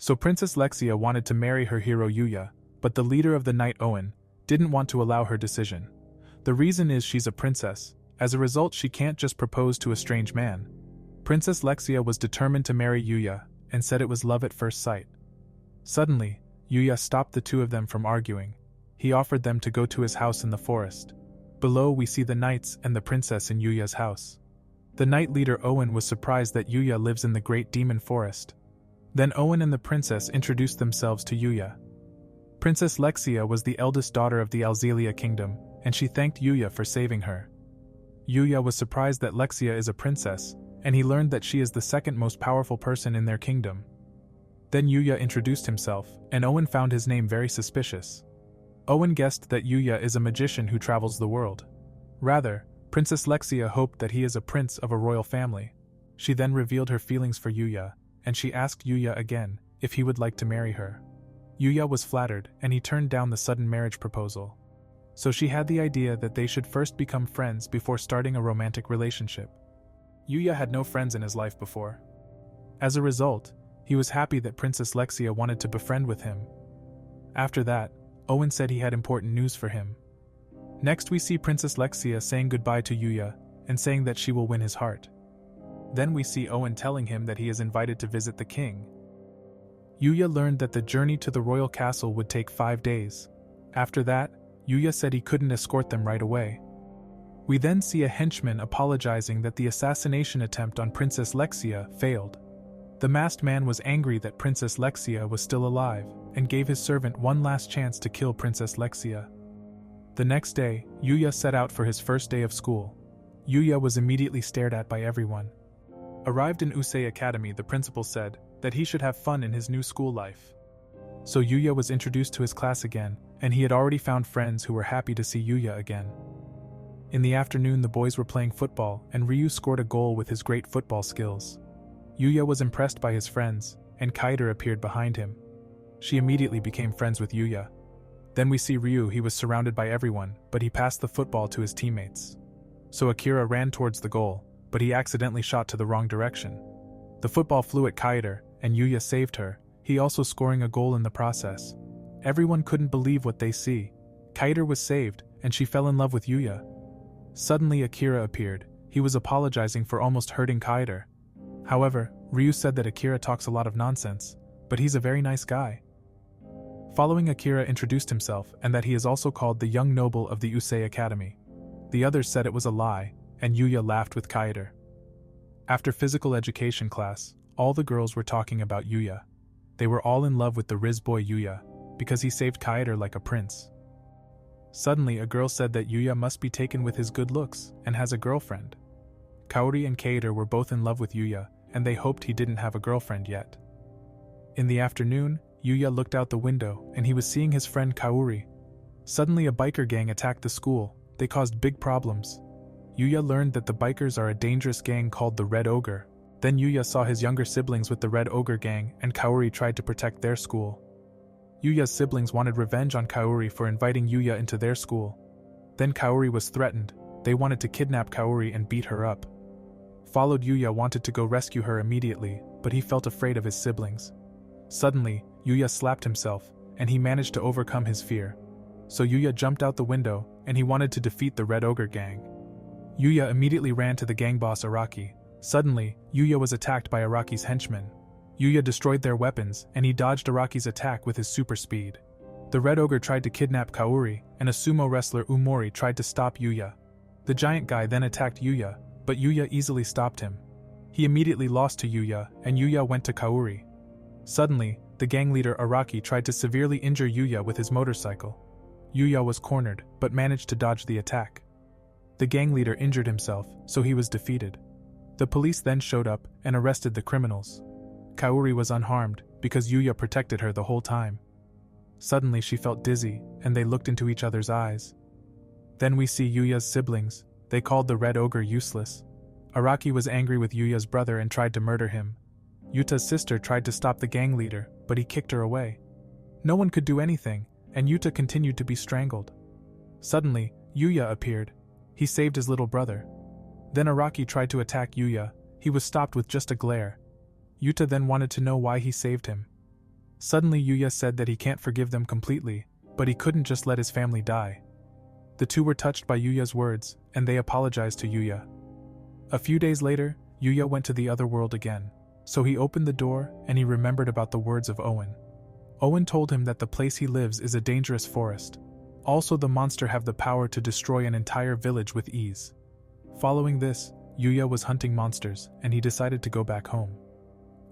So Princess Lexia wanted to marry her hero Yuya, but the leader of the Knight Owen didn't want to allow her decision. The reason is she's a princess. As a result, she can't just propose to a strange man. Princess Lexia was determined to marry Yuya, and said it was love at first sight. Suddenly, Yuya stopped the two of them from arguing. He offered them to go to his house in the forest. Below we see the knights and the princess in Yuya's house. The knight leader Owen was surprised that Yuya lives in the great demon forest. Then Owen and the princess introduced themselves to Yuya. Princess Lexia was the eldest daughter of the Alzelia kingdom, and she thanked Yuya for saving her. Yuya was surprised that Lexia is a princess, and he learned that she is the second most powerful person in their kingdom. Then Yuya introduced himself, and Owen found his name very suspicious. Owen guessed that Yuya is a magician who travels the world. Rather, Princess Lexia hoped that he is a prince of a royal family. She then revealed her feelings for Yuya, and she asked Yuya again if he would like to marry her. Yuya was flattered, and he turned down the sudden marriage proposal. So she had the idea that they should first become friends before starting a romantic relationship. Yuya had no friends in his life before. As a result, he was happy that Princess Lexia wanted to befriend with him. After that, Owen said he had important news for him. Next we see Princess Lexia saying goodbye to Yuya, and saying that she will win his heart. Then we see Owen telling him that he is invited to visit the king. Yuya learned that the journey to the royal castle would take 5 days. After that, Yuya said he couldn't escort them right away. We then see a henchman apologizing that the assassination attempt on Princess Lexia failed. The masked man was angry that Princess Lexia was still alive, and gave his servant one last chance to kill Princess Lexia. The next day, Yuya set out for his first day of school. Yuya was immediately stared at by everyone. Arrived in Usei Academy, the principal said that he should have fun in his new school life. So Yuya was introduced to his class again, and he had already found friends who were happy to see Yuya again. In the afternoon, the boys were playing football, and Ryu scored a goal with his great football skills. Yuya was impressed by his friends, and Kaeta appeared behind him. She immediately became friends with Yuya. Then we see Ryu. He was surrounded by everyone, but he passed the football to his teammates. So Akira ran towards the goal, but he accidentally shot to the wrong direction. The football flew at Kaeta, and Yuya saved her, he also scoring a goal in the process. Everyone couldn't believe what they see. Kaeta was saved, and she fell in love with Yuya. Suddenly Akira appeared. He was apologizing for almost hurting Kaeta. However, Ryu said that Akira talks a lot of nonsense, but he's a very nice guy. Following, Akira introduced himself and that he is also called the young noble of the Usei Academy. The others said it was a lie, and Yuya laughed with Kaeta. After physical education class, all the girls were talking about Yuya. They were all in love with the Rizz boy Yuya, because he saved Kaeta like a prince. Suddenly a girl said that Yuya must be taken with his good looks, and has a girlfriend. Kaori and Kaeta were both in love with Yuya, and they hoped he didn't have a girlfriend yet. In the afternoon, Yuya looked out the window, and he was seeing his friend Kaori. Suddenly a biker gang attacked the school. They caused big problems. Yuya learned that the bikers are a dangerous gang called the Red Ogre. Then Yuya saw his younger siblings with the Red Ogre gang, and Kaori tried to protect their school. Yuya's siblings wanted revenge on Kaori for inviting Yuya into their school. Then Kaori was threatened. They wanted to kidnap Kaori and beat her up. Followed, Yuya wanted to go rescue her immediately, but he felt afraid of his siblings. Suddenly, Yuya slapped himself, and he managed to overcome his fear. So Yuya jumped out the window, and he wanted to defeat the Red Ogre gang. Yuya immediately ran to the gang boss Araki. Suddenly, Yuya was attacked by Araki's henchmen. Yuya destroyed their weapons, and he dodged Araki's attack with his super speed. The Red Ogre tried to kidnap Kaori, and a sumo wrestler Umori tried to stop Yuya. The giant guy then attacked Yuya, but Yuya easily stopped him. He immediately lost to Yuya, and Yuya went to Kaori. Suddenly, the gang leader Araki tried to severely injure Yuya with his motorcycle. Yuya was cornered, but managed to dodge the attack. The gang leader injured himself, so he was defeated. The police then showed up and arrested the criminals. Kaori was unharmed, because Yuya protected her the whole time. Suddenly she felt dizzy, and they looked into each other's eyes. Then we see Yuya's siblings. They called the Red Ogre useless. Araki was angry with Yuya's brother and tried to murder him. Yuta's sister tried to stop the gang leader, but he kicked her away. No one could do anything, and Yuta continued to be strangled. Suddenly, Yuya appeared. He saved his little brother. Then Araki tried to attack Yuya. He was stopped with just a glare. Yuta then wanted to know why he saved him. Suddenly Yuya said that he can't forgive them completely, but he couldn't just let his family die. The two were touched by Yuya's words, and they apologized to Yuya. A few days later, Yuya went to the other world again, so he opened the door and he remembered about the words of Owen. Owen told him that the place he lives is a dangerous forest. Also, the monster have the power to destroy an entire village with ease. Following this, Yuya was hunting monsters, and he decided to go back home.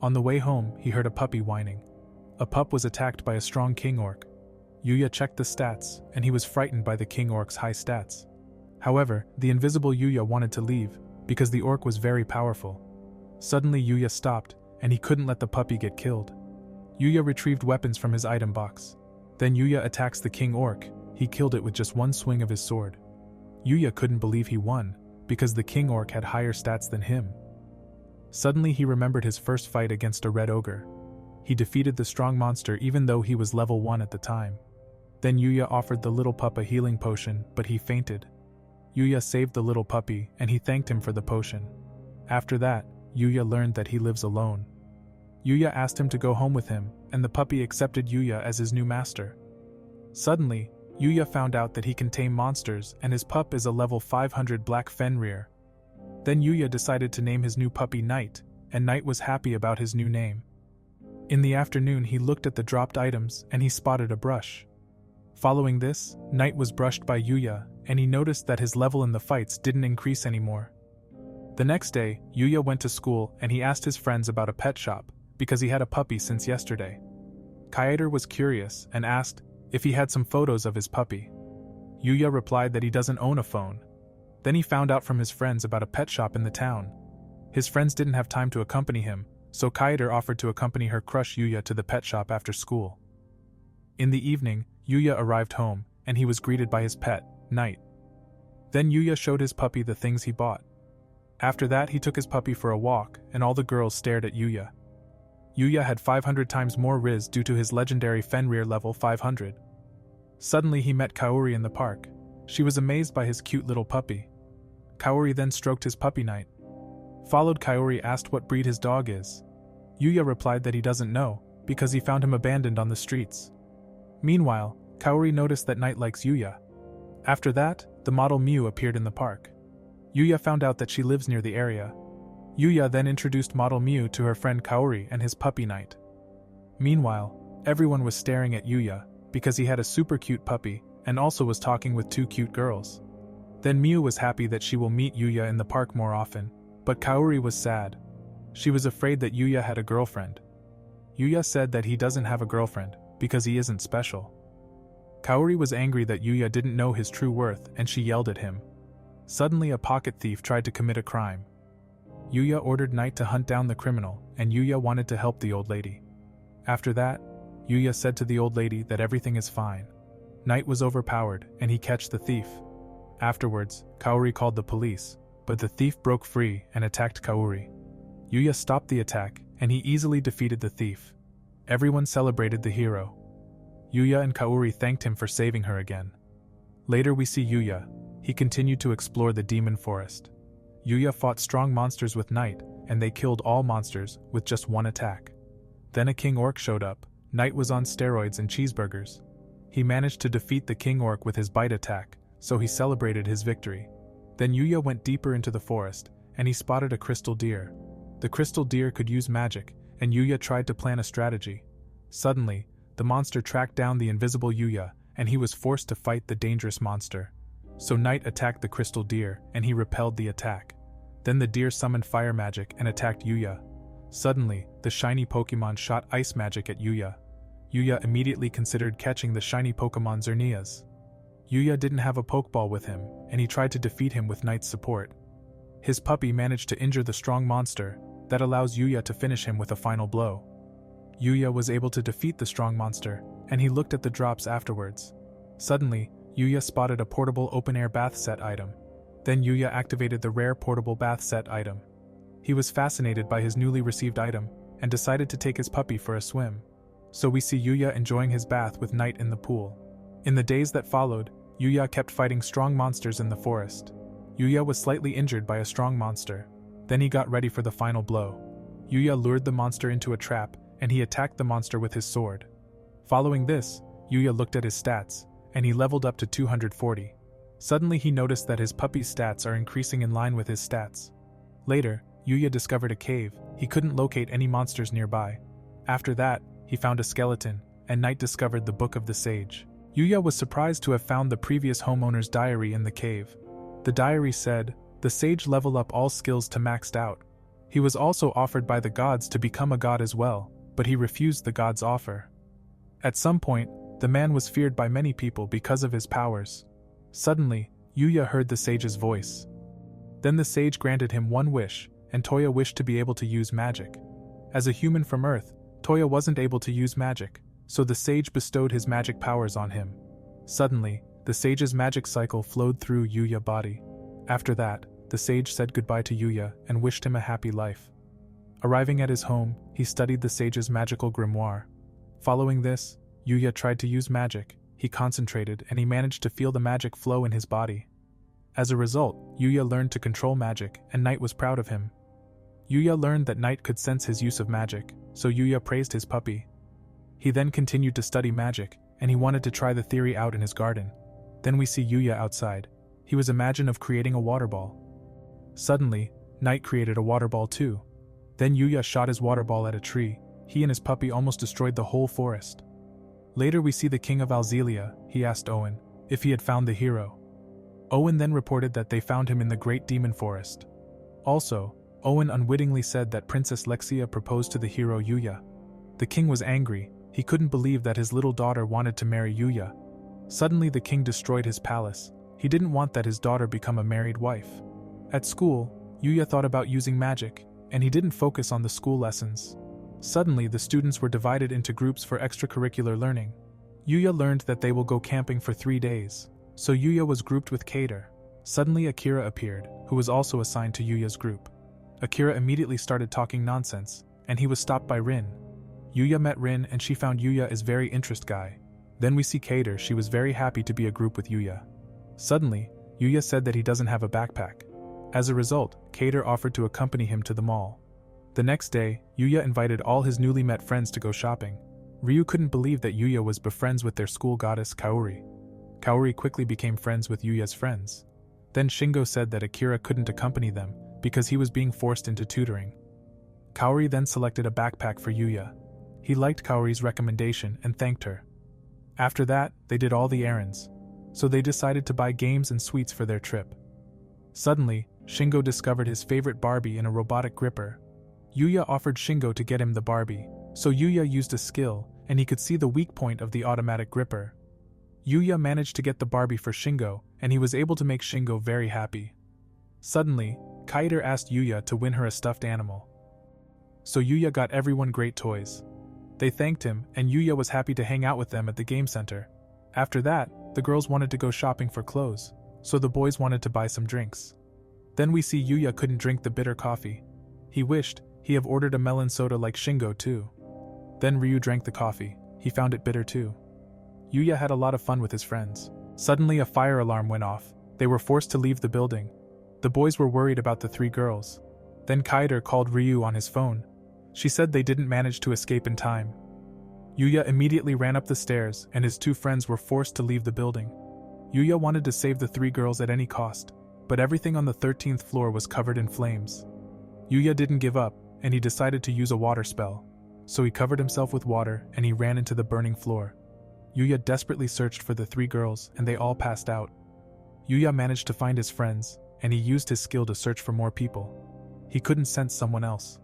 On the way home, he heard a puppy whining. A pup was attacked by a strong king orc. Yuya checked the stats, and he was frightened by the king orc's high stats. However, the invisible Yuya wanted to leave, because the orc was very powerful. Suddenly Yuya stopped, and he couldn't let the puppy get killed. Yuya retrieved weapons from his item box. Then Yuya attacks the king orc. He killed it with just one swing of his sword. Yuya couldn't believe he won, because the king orc had higher stats than him. Suddenly he remembered his first fight against a red ogre. He defeated the strong monster even though he was level 1 at the time. Then Yuya offered the little pup a healing potion, but he fainted. Yuya saved the little puppy, and he thanked him for the potion. After that, Yuya learned that he lives alone. Yuya asked him to go home with him, and the puppy accepted Yuya as his new master. Suddenly, Yuya found out that he can tame monsters, and his pup is a level 500 black Fenrir. Then Yuya decided to name his new puppy Knight, and Knight was happy about his new name. In the afternoon he looked at the dropped items and he spotted a brush. Following this, Knight was brushed by Yuya, and he noticed that his level in the fights didn't increase anymore. The next day, Yuya went to school and he asked his friends about a pet shop, because he had a puppy since yesterday. Kaeta was curious and asked if he had some photos of his puppy. Yuya replied that he doesn't own a phone. Then he found out from his friends about a pet shop in the town. His friends didn't have time to accompany him, so Kaeta offered to accompany her crush Yuya to the pet shop after school. In the evening, Yuya arrived home, and he was greeted by his pet, Knight. Then Yuya showed his puppy the things he bought. After that he took his puppy for a walk, and all the girls stared at Yuya. Yuya had 500 times more Rizz due to his legendary Fenrir level 500. Suddenly he met Kaori in the park. She was amazed by his cute little puppy. Kaori then stroked his puppy Knight. Followed, Kaori asked what breed his dog is. Yuya replied that he doesn't know, because he found him abandoned on the streets. Meanwhile, Kaori noticed that Knight likes Yuya. After that, the model Mew appeared in the park. Yuya found out that she lives near the area. Yuya then introduced model Mew to her friend Kaori and his puppy Knight. Meanwhile, everyone was staring at Yuya, because he had a super cute puppy, and also was talking with two cute girls. Then Mew was happy that she will meet Yuya in the park more often, but Kaori was sad. She was afraid that Yuya had a girlfriend. Yuya said that he doesn't have a girlfriend, because he isn't special. Kaori was angry that Yuya didn't know his true worth, and she yelled at him. Suddenly a pocket thief tried to commit a crime. Yuya ordered Knight to hunt down the criminal, and Yuya wanted to help the old lady. After that, Yuya said to the old lady that everything is fine. Knight was overpowered, and he catched the thief. Afterwards, Kaori called the police, but the thief broke free and attacked Kaori. Yuya stopped the attack, and he easily defeated the thief. Everyone celebrated the hero. Yuya and Kaori thanked him for saving her again. Later we see Yuya. He continued to explore the demon forest. Yuya fought strong monsters with Knight, and they killed all monsters with just one attack. Then a king orc showed up. Knight was on steroids and cheeseburgers. He managed to defeat the king orc with his bite attack, so he celebrated his victory. Then Yuya went deeper into the forest, and he spotted a crystal deer. The crystal deer could use magic, and Yuya tried to plan a strategy. Suddenly, the monster tracked down the invisible Yuya, and he was forced to fight the dangerous monster. So Knight attacked the crystal deer, and he repelled the attack. Then the deer summoned fire magic and attacked Yuya. Suddenly, the shiny Pokemon shot ice magic at Yuya. Yuya immediately considered catching the shiny Pokemon Xerneas. Yuya didn't have a Pokeball with him, and he tried to defeat him with Knight's support. His puppy managed to injure the strong monster, that allows Yuya to finish him with a final blow. Yuya was able to defeat the strong monster, and he looked at the drops afterwards. Suddenly, Yuya spotted a portable open-air bath set item. Then Yuya activated the rare portable bath set item. He was fascinated by his newly received item, and decided to take his puppy for a swim. So we see Yuya enjoying his bath with Knight in the pool. In the days that followed, Yuya kept fighting strong monsters in the forest. Yuya was slightly injured by a strong monster. Then he got ready for the final blow. Yuya lured the monster into a trap, and he attacked the monster with his sword. Following this, Yuya looked at his stats, and he leveled up to 240. Suddenly he noticed that his puppy's stats are increasing in line with his stats. Later, Yuya discovered a cave. He couldn't locate any monsters nearby. After that, he found a skeleton, and Knight discovered the Book of the Sage. Yuya was surprised to have found the previous homeowner's diary in the cave. The diary said, "The sage level up all skills to maxed out." He was also offered by the gods to become a god as well, but he refused the god's offer. At some point, the man was feared by many people because of his powers. Suddenly, Yuya heard the sage's voice. Then the sage granted him one wish, and Toya wished to be able to use magic. As a human from Earth, Toya wasn't able to use magic, so the sage bestowed his magic powers on him. Suddenly, the sage's magic cycle flowed through Yuya's body. After that, the sage said goodbye to Yuya and wished him a happy life. Arriving at his home, he studied the sage's magical grimoire. Following this, Yuya tried to use magic. He concentrated and he managed to feel the magic flow in his body. As a result, Yuya learned to control magic, and Knight was proud of him. Yuya learned that Knight could sense his use of magic, so Yuya praised his puppy. He then continued to study magic, and he wanted to try the theory out in his garden. Then we see Yuya outside. He was imagining of creating a water ball. Suddenly, Knight created a water ball too. Then Yuya shot his water ball at a tree. He and his puppy almost destroyed the whole forest. Later we see the king of Alzelia. He asked Owen if he had found the hero. Owen then reported that they found him in the Great Demon Forest. Also, Owen unwittingly said that Princess Lexia proposed to the hero Yuya. The king was angry. He couldn't believe that his little daughter wanted to marry Yuya. Suddenly the king destroyed his palace. He didn't want that his daughter become a married wife. At school, Yuya thought about using magic, and he didn't focus on the school lessons. Suddenly the students were divided into groups for extracurricular learning. Yuya learned that they will go camping for 3 days, so Yuya was grouped with Kaeta. Suddenly Akira appeared, who was also assigned to Yuya's group. Akira immediately started talking nonsense, and he was stopped by Rin. Yuya met Rin and she found Yuya is very interest guy. Then we see Kaeta. She was very happy to be a group with Yuya. Suddenly, Yuya said that he doesn't have a backpack. As a result, Kaeta offered to accompany him to the mall. The next day, Yuya invited all his newly met friends to go shopping. Ryu couldn't believe that Yuya was befriends with their school goddess Kaori. Kaori quickly became friends with Yuya's friends. Then Shingo said that Akira couldn't accompany them because he was being forced into tutoring. Kaori then selected a backpack for Yuya. He liked Kaori's recommendation and thanked her. After that, they did all the errands. So they decided to buy games and sweets for their trip. Suddenly, Shingo discovered his favorite Barbie in a robotic gripper. Yuya offered Shingo to get him the Barbie, so Yuya used a skill, and he could see the weak point of the automatic gripper. Yuya managed to get the Barbie for Shingo, and he was able to make Shingo very happy. Suddenly, Kaeta asked Yuya to win her a stuffed animal. So Yuya got everyone great toys. They thanked him, and Yuya was happy to hang out with them at the game center. After that, the girls wanted to go shopping for clothes, so the boys wanted to buy some drinks. Then we see Yuya couldn't drink the bitter coffee. He wished he had ordered a melon soda like Shingo too. Then Ryu drank the coffee. He found it bitter too. Yuya had a lot of fun with his friends. Suddenly a fire alarm went off. They were forced to leave the building. The boys were worried about the 3 girls. Then Kaeta called Ryu on his phone. She said they didn't manage to escape in time. Yuya immediately ran up the stairs and his 2 friends were forced to leave the building. Yuya wanted to save the 3 girls at any cost, but everything on the 13th floor was covered in flames. Yuya didn't give up, and he decided to use a water spell. So he covered himself with water and he ran into the burning floor. Yuya desperately searched for the 3 girls and they all passed out. Yuya managed to find his friends, and he used his skill to search for more people. He couldn't sense someone else.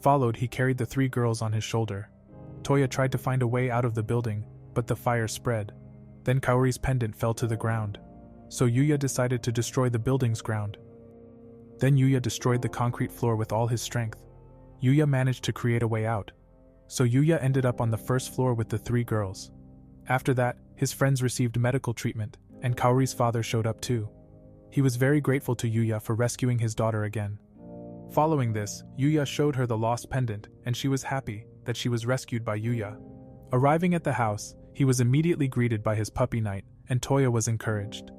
Followed, he carried the 3 girls on his shoulder. Toya tried to find a way out of the building, but the fire spread. Then Kaori's pendant fell to the ground. So Yuya decided to destroy the building's ground. Then Yuya destroyed the concrete floor with all his strength. Yuya managed to create a way out. So Yuya ended up on the 1st floor with the 3 girls. After that, his friends received medical treatment, and Kaori's father showed up too. He was very grateful to Yuya for rescuing his daughter again. Following this, Yuya showed her the lost pendant, and she was happy that she was rescued by Yuya. Arriving at the house, he was immediately greeted by his puppy Knight, and Toya was encouraged.